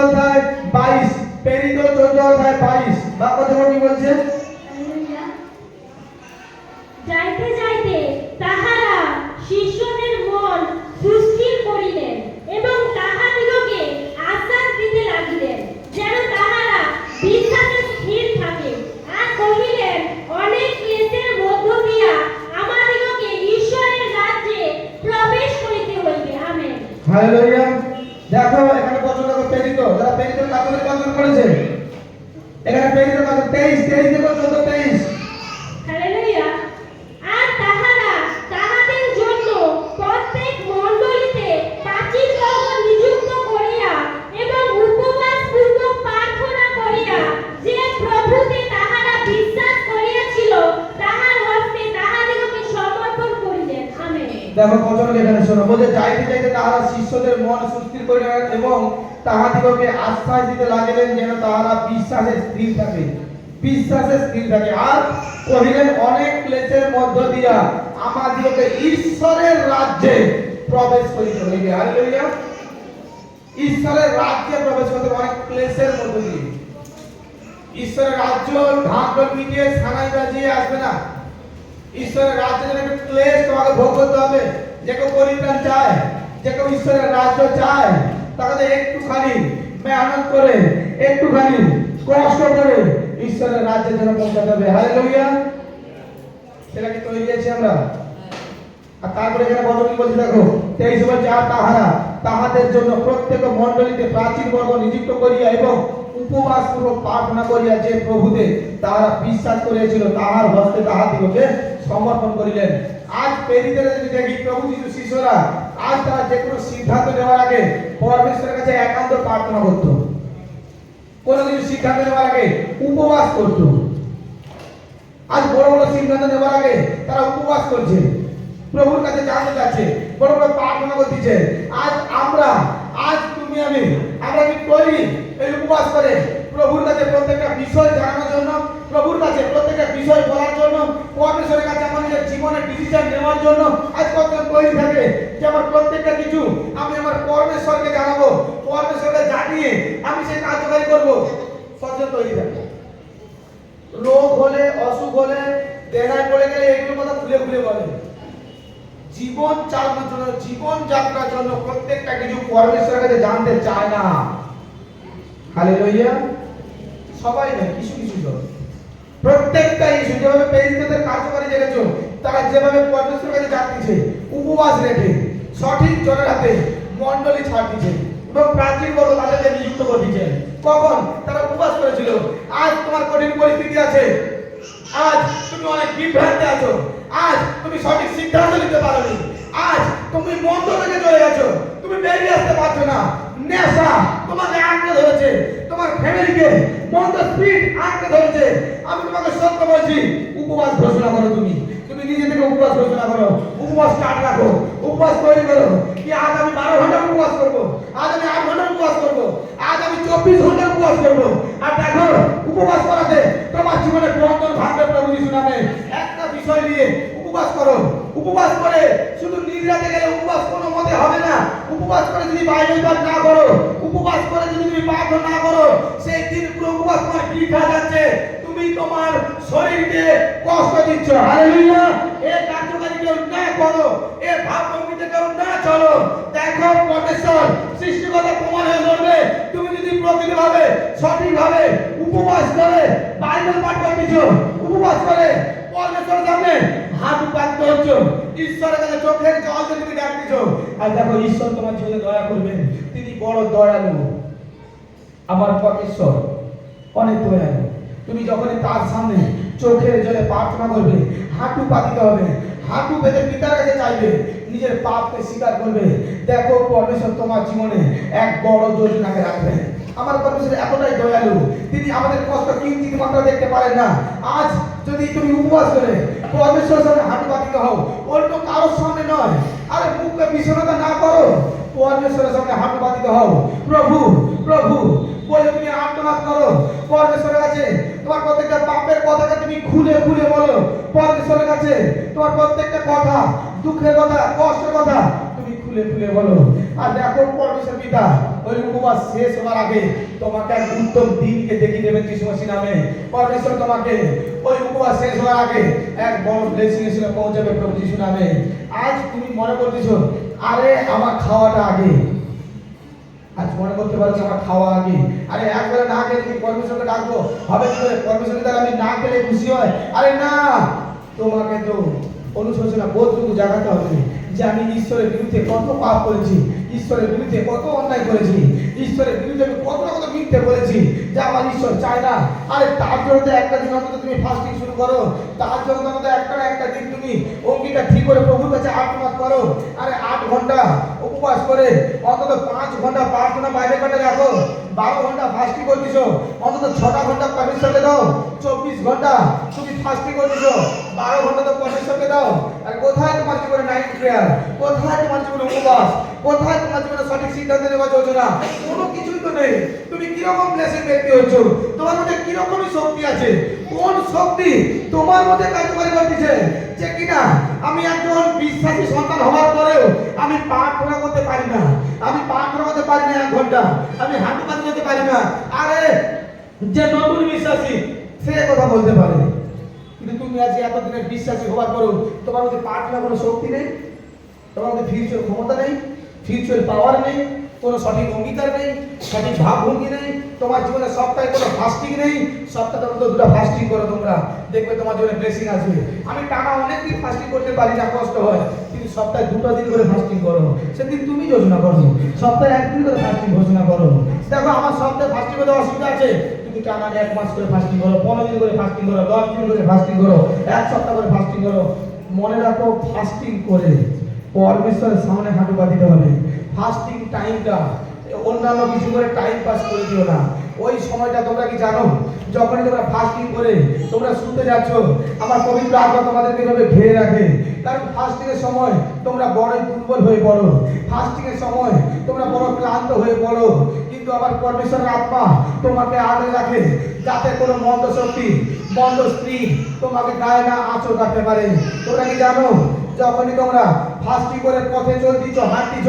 অধ্যায় 22, প্রেরিত 14 অধ্যায় 22 বাক্য দেখো কি বলছে। যাইতে যাইতে তাহারা শিষ্যদের মন সুস্থির করিলেন এবং তাহাদিগকে আশ্বাস দিতে লাগিলেন যেন তাহারা বিশ্বাসে স্থির থাকে, আর কহিলেন, অনেক ক্লেশের মধ্য দিয়া আমাদিগকে ঈশ্বরের রাজ্যে প্রবেশ করিতে হইবে। আমেন। হালেলুয়া। দেখো এখানে বচন দেখো, প্রেরিত, যারা প্রেরিত কাজে বচন করেছে, এখানে প্রেরিত কাজ 23 থেকে 14 23। হালেলুয়া। আর তাহারা তাহাদের জন্য প্রত্যেক মণ্ডলীতে প্রাচীনবর্গ নিযুক্ত করিয়া এবং উপবাস পূর্বক প্রার্থনা করিয়া যে প্রভুতে তাহারা বিশ্বাস করিয়াছিল তাহার হস্তে তাহাদিগকে সমর্পণ করিলেন। আমেন। দেখো বচন এখানে শোনো, বলছে যাইতে যাইতে তাহারা শিষ্যদের মন সুস্থির করিলেন এবং তাহাদিগকে আশ্বাস দিতে লাগিলেন যেন তাহারা বিশ্বাসে স্থির থাকে, বিশ্বাসে স্থির থাকে। আর কহিলেন, অনেক ক্লেশের মধ্য দিয়া আমাদিগকে ঈশ্বরের রাজ্যে প্রবেশ করিতে হইবে। হালেলুয়া। ঈশ্বরের রাজ্যে প্রবেশ করতে অনেক ক্লেশের মধ্য দিয়ে। ঈশ্বরের রাজ্য ঢাক পিটিয়ে সানাই বাজিয়ে আসবে না। ঈশ্বরের রাজ্যের জন্য একটু ক্লেশ তোমাকে ভোগ করতে হবে। যে কেউ পরিত্রাণ চায়, যে কেউ ঈশ্বরের রাজ্য চায়, তাকে একটুখানি মেহনত করে, একটুখানি কষ্ট করে ঈশ্বরের রাজ্যের জন্য পৌঁছাতে হবে। হালেলুয়া। সেটা কি তৈরি আছি আমরা? আর তারপরে এখানে বচন কি বলছে দেখো, 23 বলছে, আর তাহারা তাহাদের জন্য প্রত্যেক মণ্ডলীতে প্রাচীন বর্গ নিযুক্ত করিয়া এবং উপবাস পূর্বক প্রার্থনা করিয়া যে প্রভুতে তাহারা বিশ্বাস করিয়াছিল তাহার হস্তে তাহাদিগকে সমর্পণ করিলেন। আজ প্রেরিতরা যদি দেখি, প্রভু যিশু শিষ্যরা আজ তারা যে কোনো সিদ্ধান্ত নেওয়ার আগে পরমেশ্বরের কাছে একান্ত প্রার্থনা করত। কোনো কিছু সিদ্ধান্ত নেওয়ার আগে উপবাস করত। আজ বড় বড় সিদ্ধান্ত নেওয়ার আগে তারা উপবাস করছে, প্রভুর কাছে জানতে চাচ্ছে, বড় বড় প্রার্থনা করতেছে। আজ তুমি আমরা কি করি? এই উপবাস করে প্রভুর কাছে প্রত্যেকটা বিষয় জানানোর জন্য, প্রভুর কাছে প্রত্যেকটা বিষয় বলার জন্য, পরমেশ্বরের কাছে আমাদের জীবনের ডিসিশন নেওয়ার জন্য আজ কত তৈরি থাকে যে আমার প্রত্যেকটা কিছু আমি আমার পরমেশ্বরকে জানাবো, পরমেশ্বরকে জানিয়ে আমি সেই কার্যকারী করবো। সচেতন তৈরি থাকে। রোগ হলে, অসুখ হলে, দেনায় পড়ে গেলে এগুলো কথা খুলে খুলে বলে। জীবন চালানোর জন্য, জীবন যাত্রার জন্য প্রত্যেকটা কিছু পরমেশ্বরের কাছে জানতে চায় না। হালেলুয়া। সবাই না, কিছু কিছু জন প্রত্যেকটা ইস্যু যেভাবে প্রেরিতদের কার্যকারী দেখেছো, তারা যেভাবে পরমেশ্বরের কাছে জানতেছে, উপবাস রেখে সঠিক জনের হাতে মণ্ডলী ছাড়তেছে এবং প্রাচীন বর্গ তাদেরকে নিযুক্ত করতেছে। কখন? তারা উপবাস করেছিল। আজ তোমার কঠিন পরিস্থিতি আছে, আজ তুমি অনেক বিভ্রান্তে আছো, আজ তুমি সঠিক সিদ্ধান্ত নিতে পারোনি, আজ তুমি মন্দ থেকে চলে গেছো, তুমি বেরিয়ে আসতে পারছো না, নেশা তোমাকে আঁকড়ে ধরেছে, তোমার ফ্যামিলিকে মন্দ স্পিড আঁকড়ে ধরেছে। আমি তোমাকে সত্য বলছি, উপবাস ঘোষণা করো। তুমি নিজে থেকে উপবাস ঘোষণা করো, উপবাস স্টার্ট রাখো, উপবাস তৈরি করো। কি আজ আমি 12 ঘন্টা উপবাস করবো, আজ আমি 8 ঘন্টা উপবাস করবো, আজ আমি 24 ঘন্টা উপবাস করবো। আর দেখো, উপবাস করাতে তোমার জীবনে বন্ধন ভাঙবে প্রভু যিশু নামে। একটা বিষয় নিয়ে উপবাস করো। উপবাস করে শুধু নিদ্রাতে গেলে উপবাস কোনো মতে হবে না। উপবাস করে যদি বাইবেল পাঠ না করো, উপবাস করে যদি তুমি প্রার্থনা না করো, সেই দিন পুরো উপবাস তোমার বৃথা যাচ্ছে। তুমি তোমার শরীরকে কষ্ট দিচ্ছ। হালেলুয়া। এই কার্যকারী কেউ না করো, এই ভাবভঙ্গিতে কেউ না চলো। দেখো, পরমেশ্বর সৃষ্টিকর্তা প্রমাণ হয়ে ধরবে। তুমি যদি প্রকৃতভাবে সঠিকভাবে উপবাস করে বাইবেল পাঠ করতেছ, উপবাস করে পরমেশ্বরের সামনে হাঁটু পাততে হচ্ছ, ঈশ্বরের কাছে চোখের জল দিয়ে তুমি ডাকতেছ, আর দেখো ঈশ্বর তোমার জীবনে দয়া করবেন। তিনি বড় দয়ালু। আমার পরমেশ্বর অনেক দয়ালু। তুমি যখনই তার সামনে চোখের জলে প্রার্থনা করবে, হাঁটু পাতিতে হবে, হাঁটু পেতে পিতার কাছে চাইবে, নিজের পাপকে স্বীকার করবে, দেখো পরমেশ্বর তোমার জীবনে এক বড় যোজনাকে রাখবেন। আমার পরমেশ্বর এতটাই দয়ালু, তিনি আমাদের কষ্ট কিঞ্চিত মাত্রা দেখতে পারেন না। আজ যদি তুমি উপবাস করে পরমেশ্বরের সামনে হাঁটু পাতিতে হও, অন্য কারোর সামনে নয়, আরে মুখকে বিষণতা না করো, পরমেশ্বরের সামনে হাঁটু পাতিতে হও। প্রভু প্রভু বলে তুমি আর্তনাদ করো পরমেশ্বরের কাছে। তোমার প্রত্যেকটা পাপের কথাকে তুমি খুলে খুলে বলো পরমেশ্বরের কাছে। তোমার প্রত্যেকটা কথা, দুঃখের কথা, কষ্টের কথা তুমি খুলে খুলে বলো। আর দেখো পরমেশ্বর পিতা ওই উপবাস শেষ হওয়ার আগে তোমাকে এক উত্তম দিনকে দেখিয়ে দেবেন যিশু মসিহ নামে। পরমেশ্বর তোমাকে ওই উপবাস শেষ হওয়ার আগে এক বড় ব্লেসিং এর সঙ্গে পৌঁছাবে প্রভু যিশু নামে। আজ তুমি মনে করতেছো আরে আমার খাওয়াটা আগে, আজ মনে করতে পারছি আমার খাওয়া আগে, আরে একবারে না খেলে তুমি পরমেশ্বরকে ডাকবো হবে কি করে? পরমেশ্বরকে দ্বারা আমি না খেলে খুশি হয়? আরে না, তোমাকে তো অনুশোচনা বোধটুকু জাগাতে হবে যে আমি ঈশ্বরের বিরুদ্ধে কত পাপ করেছি, ঈশ্বরের বিরুদ্ধে কত অন্যায় করেছি, ঈশ্বরের বিরুদ্ধে আমি কত না কত মিথ্যে বলেছি যা আমার ঈশ্বর চায় না। আরে তার জন্য তো একটা দিন অন্তত তুমি ফাস্টিং শুরু করো, তার জন্য অন্তত একটা না একটা দিন তুমি অঙ্গীকার ঠিক করে প্রভুর কাছে আত্মনাদ করো। আরে 8 ঘন্টা উপবাস করে অন্তত 5 ঘন্টা প্রার্থনা বাইরে কাটে রাখো, 12 ঘন্টা ফাস্টিং করতেছো, অন্তত 6টা ঘন্টা পরমেশ্বরকে দাও, 24 ঘন্টা তুমি ফাস্টিং করতেছো, 12 ঘন্টা তো পরমেশ্বরকে দাও। আর কোথায় তোমার জীবনে নাইট প্রেয়ার? কোথায় তোমার জীবনে উপবাস? কোথায় তোমার জীবনে সঠিক সিদ্ধান্ত নেওয়া যোজনা? কোনো কিছুই তো নেই। তুমি কিরকম ব্লেসিং ব্যক্তি হচ্ছ? তোমার মধ্যে কিরকমই শক্তি আছে? কোন শক্তি তোমার মধ্যে কার্যকরী করতেছে যে কিনা আমি একজন বিশ্বাসী সন্তান হওয়ার পরেও আমি প্রার্থনা করতে পারি না, আমি প্রার্থনা করতে পারি না 1 ঘন্টা, আমি হাঁটু পাতি করতে পারি না। আরে যে নতুন বিশ্বাসী সে কথা বলতে পারে, কিন্তু তুমি আজ এতদিনের বিশ্বাসী হওয়ার পরেও তোমার মধ্যে প্রার্থনা কোনো শক্তি নেই, তোমার মধ্যে ফিউচার ক্ষমতা নেই, ফিউচার পাওয়ার নেই, কোনো সঠিক অঙ্গীকার নেই, সঠিক ভাবভঙ্গি নেই, তোমার জীবনে সপ্তাহে কোনো ফাস্টিং নেই। সপ্তাহে অন্তত 2টা ফাস্টিং করো, তোমরা দেখবে তোমার জীবনে ব্লেসিং আসবে। আমি টানা অনেকদিন ফাস্টিং করতে পারি না, কষ্ট হয়, কিন্তু সপ্তাহে 2টা দিন করে ফাস্টিং করো। সেদিন তুমি যোজনা করো, সপ্তাহে 1 দিন করে ফাস্টিং ঘোষণা করো। দেখো আমার সপ্তাহে ফাস্টিং করতে অসুবিধা আছে, তুমি টানা 1 মাস করে ফাস্টিং করো, 15 দিন করে ফাস্টিং করো, 10 দিন করে ফাস্টিং করো, 1 সপ্তাহ করে ফাস্টিং করো। মনে রাখো ফাস্টিং করে পরমেশ্বরের সামনে হাঁটু পাতিতে হবে। ফাস্টিং টাইমটা অন্যান্য কিছু করে টাইম পাস করে দিও না। ওই সময়টা তোমরা কি জানো, যখন তোমরা ফাস্টিং করে তোমরা শুনতে যাচ্ছ, আমার পবিত্র আত্মা তোমাদেরকে এভাবে ঘিরে রাখে। কারণ ফাস্টিং এর সময় তোমরা বড় দুর্বল হয়ে পড়ো, ফাস্টিং এর সময় তোমরা বড় ক্লান্ত হয়ে পড়ো, কিন্তু আমার পরমেশ্বরের আত্মা তোমাকে আগলে রাখে যাতে কোনো মন্দ শক্তি, মন্দ স্ত্রী তোমাকে গায়ে না আঁচড় কাটতে পারে। তোমরা কি জানো, যখনই তোমরা ফাস্টিং করে পথে চলতিছ, হাঁটতিছ,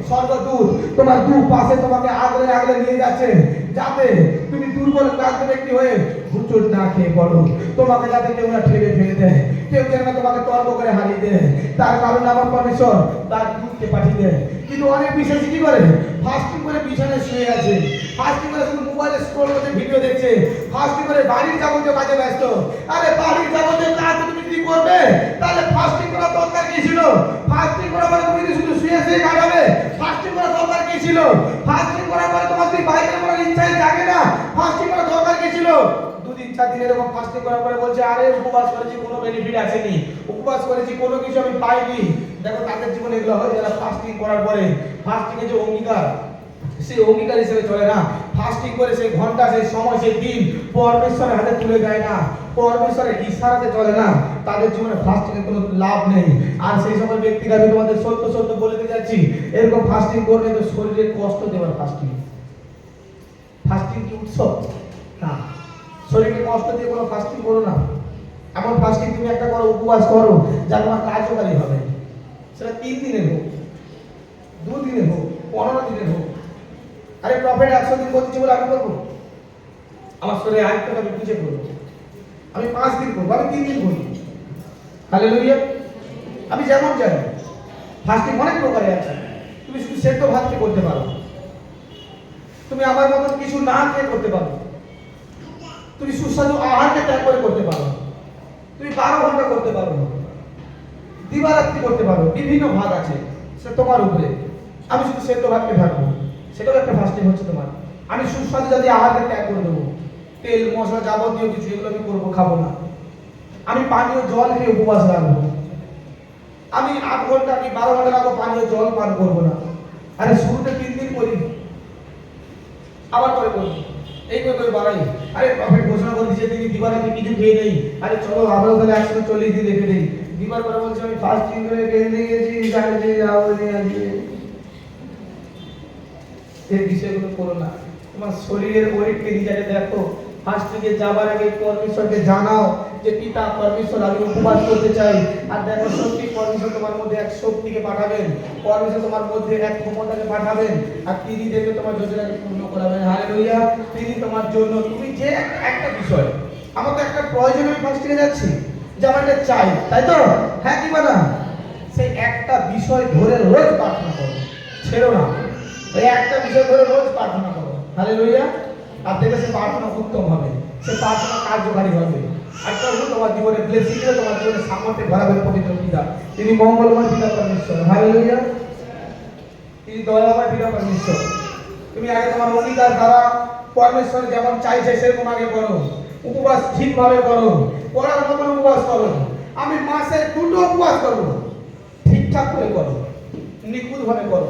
স্বর্গদূত তোমার দুপাশে তোমাকে আগলে আগলে নিয়ে যাচ্ছে যাতে তুমি দুর্বল ক্লান্ত ব্যক্তি হয়ে হুচট না খেয়ে পড়ো, তোমাকে যাতে কেউ না ঠেলে ফেলে দেয়, কেউ যেন তোমাকে তর্ক করে হারিয়ে দেয়। তার কারণে আমার পরমেশ্বর তার দূতকে পাঠিয়ে দেয়। কিন্তু অনেক বিশ্বাসী কি করে, ফাস্টিং করে বিছানায় শুয়ে আছে, ফাস্টিং করে শুধু মোবাইলে স্ক্রল করতে ভিডিও দেখছে, ফাস্টিং করে বাড়ির যাবতীয় কাজে ব্যস্ত। আরে বাড়ির যাবতীয় কাজ তুমি কি করবে? তাহলে ফাস্টিং করার দরকার কি ছিল? ফাস্টিং করার পরে তুমি কি শুধু শুয়ে শুয়ে কাটাবে? ফাস্টিং করার দরকার কি ছিল? ফাস্টিং করার পরে তোমার কি বাইরে করার ইচ্ছাই জাগে না? ফাস্টিং করার দরকার কি ছিল? 2-3-4 দিন এরকম ফাস্টিং করার পরে বলছে আরে উপবাস করেছি কোনো বেনিফিট আসেনি, উপবাস করেছি কোনো কিছু আমি পাইনি। দেখো তাদের জীবনে এগুলো হয় যারা ফাস্টিং করার পরে ফাস্টিং এর যে অঙ্গীকার সেই অঙ্গীকার হিসেবে চলে না, ফাস্টিং করে সেই ঘন্টা, সেই সময়, সেই দিন পরমেশ্বরের হাতে তুলে দেয় না, পরমেশ্বরের ইশারাতে চলে না, তাদের জীবনে ফাস্টিং এর কোনো লাভ নেই। আর সেই সময় ব্যক্তিরা আমি তোমাদের সত্য সত্য বলে দিতে যাচ্ছি, এরকম ফাস্টিং করলে তো শরীরে কষ্ট দেওয়ার ফাস্টিং। ফাস্টিং কি উৎসব না, শরীরকে কষ্ট দিয়ে কোনো ফাস্টিং করো না। এমন ফাস্টিং তুমি একটা করো, উপবাস করো যা তোমার কার্যকারী হবে। সেটা 3 দিনের হোক, 2 দিনের হোক, 15 দিনের হোক। আরে প্রফেট 100 দিন করতেছি বলে আমি করবো? আমার শরীরে আরেকটা আমি বুঝে করবো, আমি 5 দিন করবো, আমি 3 দিন করবো। হালেলুয়া। আমি যেমন জানি ফাস্টিং অনেক প্রকারে আছে। তুমি শুধু সেদ্ধ ভাত খেয়ে করতে পারো, তুমি আমার মতন কিছু না খেয়ে করতে পারো, তুমি সুস্বাদু আহারকে ত্যাগ করে করতে পারো, তুমি 12 ঘন্টা করতে পারো, দিবারাত্রি করতে পারো, বিভিন্ন ভাগ আছে, সে তোমার উপরে। আমি শুধু সেদ্ধ ভাতকে থাকবো, সেটাও একটা ফাস্টিং হচ্ছে তোমার। আমি সুস্বাদু যদি আহারকে ত্যাগ করে দেবো, তেল মশলা যাবতীয় কিছু এগুলো আমি করবো, খাবো না। আমি পানীয় জল খেয়ে উপবাস রাখবো, আমি 8 ঘন্টা কি 12 ঘন্টা রাখবো, পানীয় জল পান করবো না। আরে শুরুতে 3 দিন করি, আবার পরে করি, এই করে বাড়াই। আরে প্রফেট ঘোষণা করে দিয়েছে তিনি দিবারাত্রি কিছু খেয়ে নেই, আরে চলো আমরাও তাহলে 140 দিন রেখে দেই। দিবার পরে বলছে আমি ফাস্টিং করে খেয়ে নিয়েছি, জানি যাবনি আজকে। এই বিষয়গুলো করো না। তোমার শরীরের ওয়েটকে নিজেকে দেখো ফাস্টিংয়ে যাবার আগে পরমেশ্বরকে জানাও যে পিতা পরমেশ্বর আমি উপবাস করতে চাই। আর দেখো সত্যি পরমেশ্বর তোমার মধ্যে এক শক্তিকে পাঠাবেন, পরমেশ্বর তোমার মধ্যে এক ক্ষমতাকে পাঠাবেন, আর তিনি দেখে তোমার যোজনাকে পূর্ণ করাবেন। হালেলুয়া। তিনি তোমার জন্য তুমি যে একটা বিষয়, আমার তো একটা প্রয়োজন, আমি ফাস্টিংয়ে যাচ্ছি, যে আমার এটা চাই, তাই তো? হ্যাঁ কি না? সেই একটা বিষয় ধরে রোজ প্রার্থনা করো, ছেড়ো না। এই একটা বিষয় ধরে রোজ প্রার্থনা করো। হালেলুয়া। আর দেখবে সে প্রার্থনা উত্তম হবে, সে প্রার্থনা কার্যকারী হবে। আর প্রভু তোমার জীবনে ব্লেসিং দিয়ে তোমার জীবনে সামর্থ্যে ভরাবেন পবিত্র পিতা। তিনি মঙ্গলময় পিতা পরমেশ্বর। হালেলুয়া। তিনি দয়াময় পিতা পরমেশ্বর। তুমি আগে তোমার অধিকার দ্বারা পরমেশ্বর যেমন চাইছে সেরকম আগে করো। উপবাস ঠিকভাবে করো, করার মতন উপবাস করো। আমি মাসে 2টো উপবাস করবো, ঠিকঠাক করে করো, নিখুঁত ভাবে করো।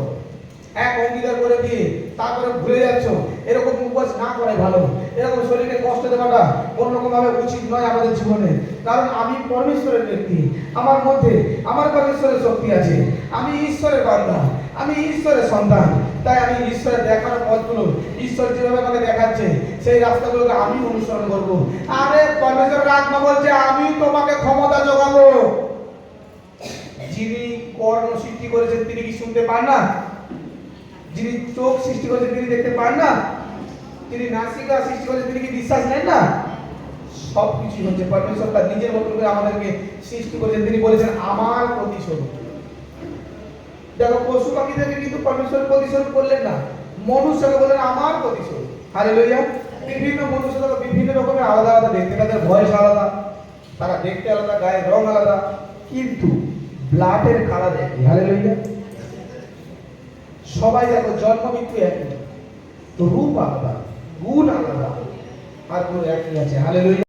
এক অঙ্গীকার করে দিয়ে তারপরে ভুলে যাচ্ছ, এরকম উপবাস না করাই ভালো। এরকম শরীরকে কষ্ট দেওয়াটা অন্যরকম ভাবে উচিত নয় আমাদের জীবনে। কারণ আমি পরমেশ্বরের ব্যক্তি, আমার মধ্যে আমার পরমেশ্বরের শক্তি আছে, আমি ঈশ্বরের বান্দা, আমি ঈশ্বরের সন্তান। তাই আমি ঈশ্বরের দেখানো পথগুলো, ঈশ্বর যেভাবে আমাকে দেখাচ্ছে সেই রাস্তাগুলোকে আমি অনুসরণ করবো। আরে পরমেশ্বরের আত্মা বলছে আমি তোমাকে ক্ষমতা যোগাবো। যিনি কর্ণ সৃষ্টি করেছেন তিনি কি শুনতে পান না? যিনি চোখ সৃষ্টি করেছেন তিনি দেখতে পান না? তিনি নাসিকা সৃষ্টি করেছেন তিনি কি বিশ্বাস নেন না? সবকিছু হচ্ছে পরমেশ্বর তার নিজের মতো করে আমাদেরকে সৃষ্টি করেছেন। তিনি বলেছেন আমার প্রতিস্বরূপ। দেখো পশু পাখিদেরকে কিন্তু পরমেশ্বর প্রতিস্বরূপ করলেন না, মনুষ্যকে বললেন আমার প্রতিস্বরূপ। হালেলুয়া। বিভিন্ন মনুষ্য বিভিন্ন রকমের আলাদা আলাদা দেখতে, তাদের ভয়েস আলাদা, তারা দেখতে আলাদা, গায়ের রং আলাদা, কিন্তু ব্লাডের কালার একই। হালেলুয়া। সবাই দেখো জন্ম মৃত্যু একই, তো রূপ আলাদা, গুণ আলাদা, আর কোনো একই আছে। হালেলুয়া।